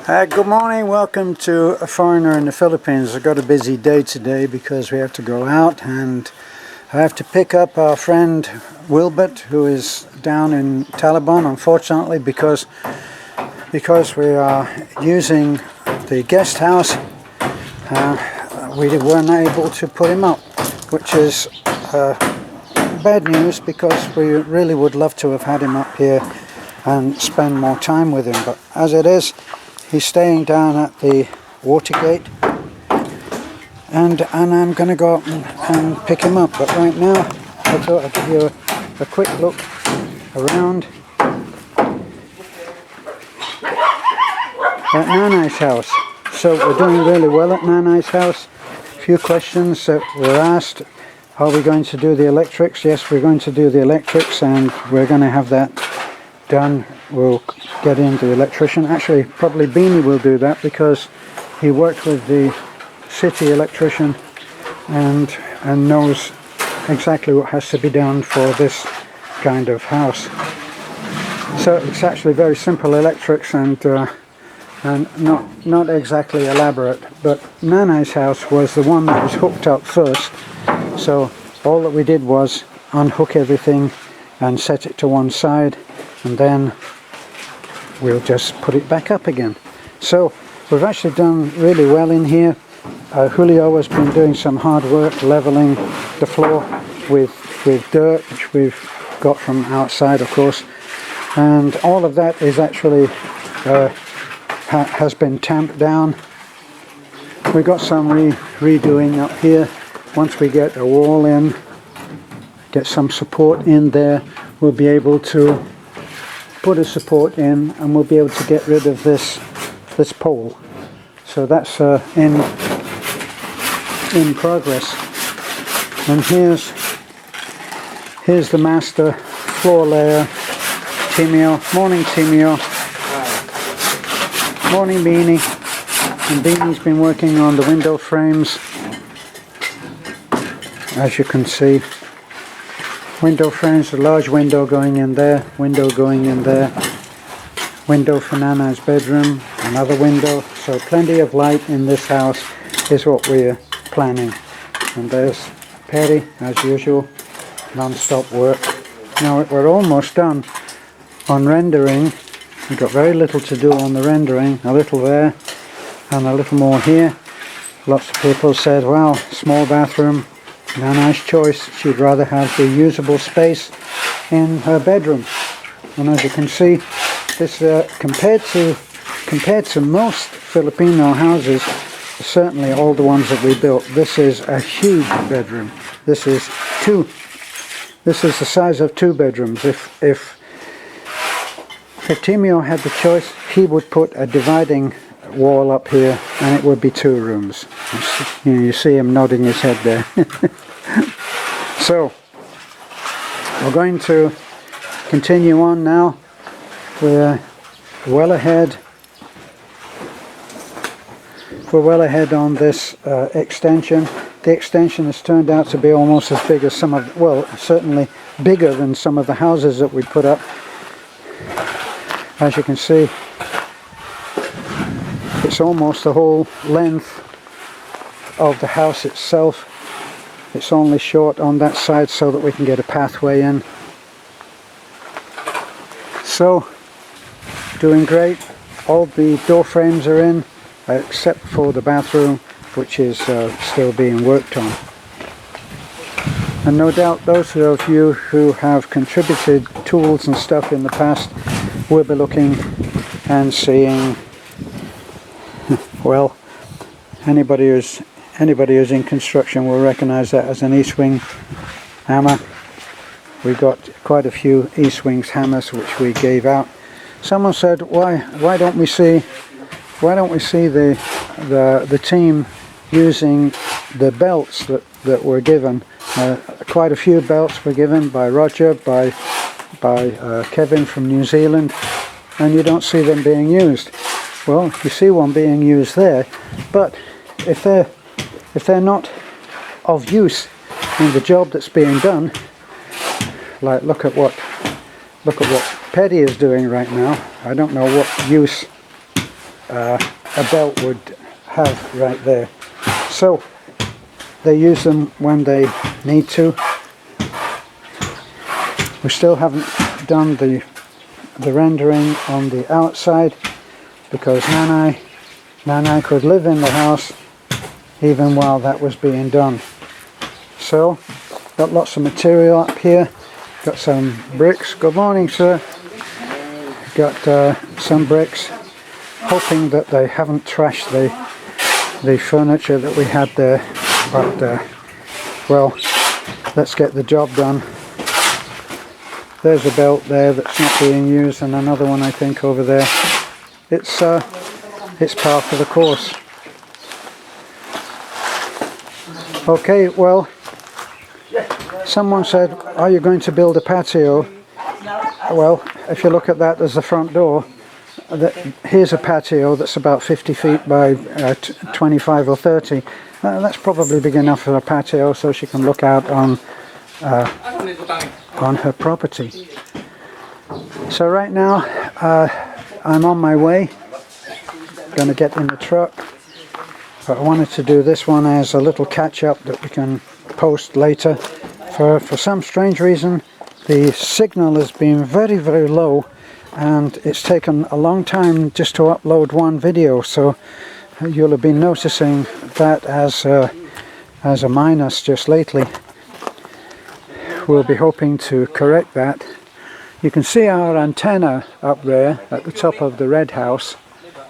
Good morning, welcome to A Foreigner in the Philippines. I've got a busy day today because we have to go out and I have to pick up our friend Wilbert, who is down in Taliban, unfortunately, because we are using the guest house. We weren't able to put him up, which is bad news because we really would love to have had him up here and spend more time with him, but as it is, he's staying down at the Watergate, and I'm going to go up and pick him up. But right now, I thought I'd give you a quick look around at Nanay'S house. So we're doing really well at Nanay'S house. A few questions that were asked. Are we going to do the electrics? Yes, we're going to do the electrics, and we're going to have that done. We'll get in the electrician. Actually, probably Beanie will do that because he worked with the city electrician and knows exactly what has to be done for this kind of house. So it's actually very simple electrics and not exactly elaborate. But Nanay'S house was the one that was hooked up first. So all that we did was unhook everything and set it to one side, and then we'll just put it back up again. So we've actually done really well in here. Julio has been doing some hard work leveling the floor with dirt, which we've got from outside, of course, and all of that is actually has been tamped down. We've got some redoing up here. Once we get a wall in, get some support in there, we'll be able to put a support in, and we'll be able to get rid of this pole. So that's in progress. And here's the master floor layer, Timio. Morning, Timio. Morning, Beanie. And Beanie's been working on the window frames, as you can see. Window frames, a large window going in there, window going in there, window for Nanay's bedroom, another window. So plenty of light in this house is what we're planning. And there's Perry, as usual, non-stop work. Now we're almost done on rendering. We've got very little to do on the rendering, a little there and a little more here. Lots of people said, well, small bathroom, Nanay's choice. She'd rather have the usable space in her bedroom. And as you can see, this compared to most Filipino houses, certainly all the ones that we built, this is a huge bedroom. This is the size of 2 bedrooms. If Timio had the choice, he would put a dividing wall up here and it would be 2 rooms. You see him nodding his head there. So we're going to continue on now. We're well ahead on this extension. The extension has turned out to be almost as big as some of, well, certainly bigger than some of the houses that we put up. As you can see, it's almost the whole length of the house itself. It's only short on that side so that we can get a pathway in. So, doing great. All the door frames are in, except for the bathroom, which is still being worked on. And no doubt those of you who have contributed tools and stuff in the past will be looking and seeing, well, anybody who's in construction will recognize that as an east-wing hammer. We got quite a few east-wings hammers which we gave out. Someone said, why don't we see the team using the belts that were given? Quite a few belts were given by Roger, by Kevin from New Zealand, and you don't see them being used. Well, you see one being used there, but if they're not of use in the job that's being done, like look at what Petty is doing right now. I don't know what use a belt would have right there. So they use them when they need to. We still haven't done the rendering on the outside because Nanay could live in the house even while that was being done. So got lots of material up here, got some bricks. Good morning, sir. Got some bricks, hoping that they haven't trashed the furniture that we had there, but well, let's get the job done. There's a belt there that's not being used, and another one I think over there. It's part of the course. Okay, well, someone said, are you going to build a patio? Well, if you look at that, there's the front door. Here's a patio that's about 50 feet by 25 or 30. That's probably big enough for a patio, so she can look out on her property. So right now I'm on my way, going to get in the truck, but I wanted to do this one as a little catch-up that we can post later. For some strange reason the signal has been very, very low, and it's taken a long time just to upload one video, so you'll have been noticing that as a minus just lately. We'll be hoping to correct that. You can see our antenna up there at the top of the red house,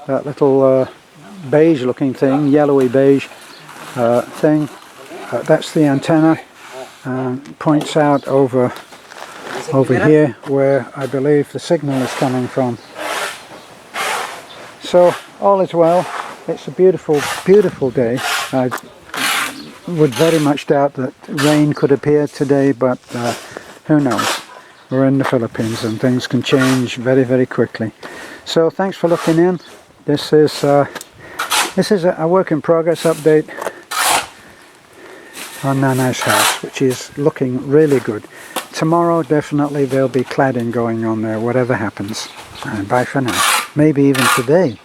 that little beige looking thing, yellowy beige thing. That's the antenna, points out over here where I believe the signal is coming from. So all is well. It's a beautiful, beautiful day. I would very much doubt that rain could appear today, but who knows? We're in the Philippines and things can change very, very quickly. So thanks for looking in. This is a work in progress update on Nanay's house, which is looking really good. Tomorrow definitely there'll be cladding going on there, whatever happens. And bye for now. Maybe even today.